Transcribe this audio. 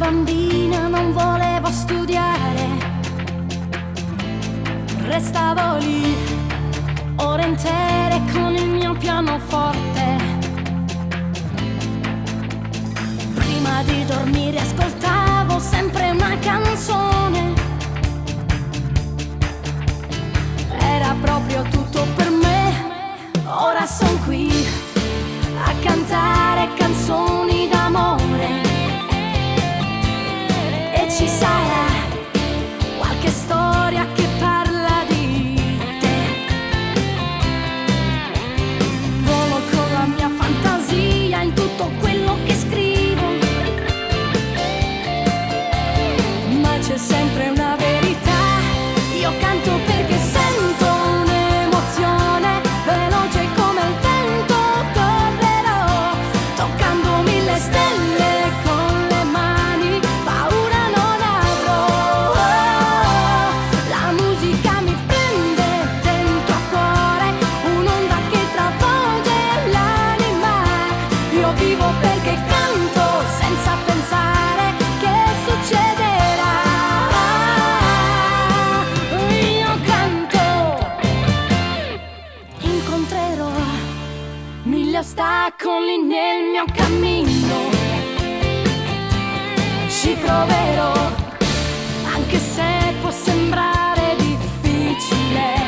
bambina non volevo studiare, restavo lì ore intere con il mio pianoforte. Prima di dormire ascoltavo sempre una canzone, era proprio tutto per me. Ora son qui a cantare canzoni d'amore e ci sarà qualche storia che parla di te. Volo con la mia fantasia in tutto quello che scrivo, ma c'è sempre una verità. Io canto perché sento un'emozione veloce come il vento, correrò toccando mille stelle con le mani, paura non avrò. La musica mi prende dentro al cuore, un'onda che travolge l'anima. Io vivo perché canto senza pensare che succederà. Io canto, incontrerò mille ostacoli nel mio cammino, ci proverò anche se può sembrare difficile.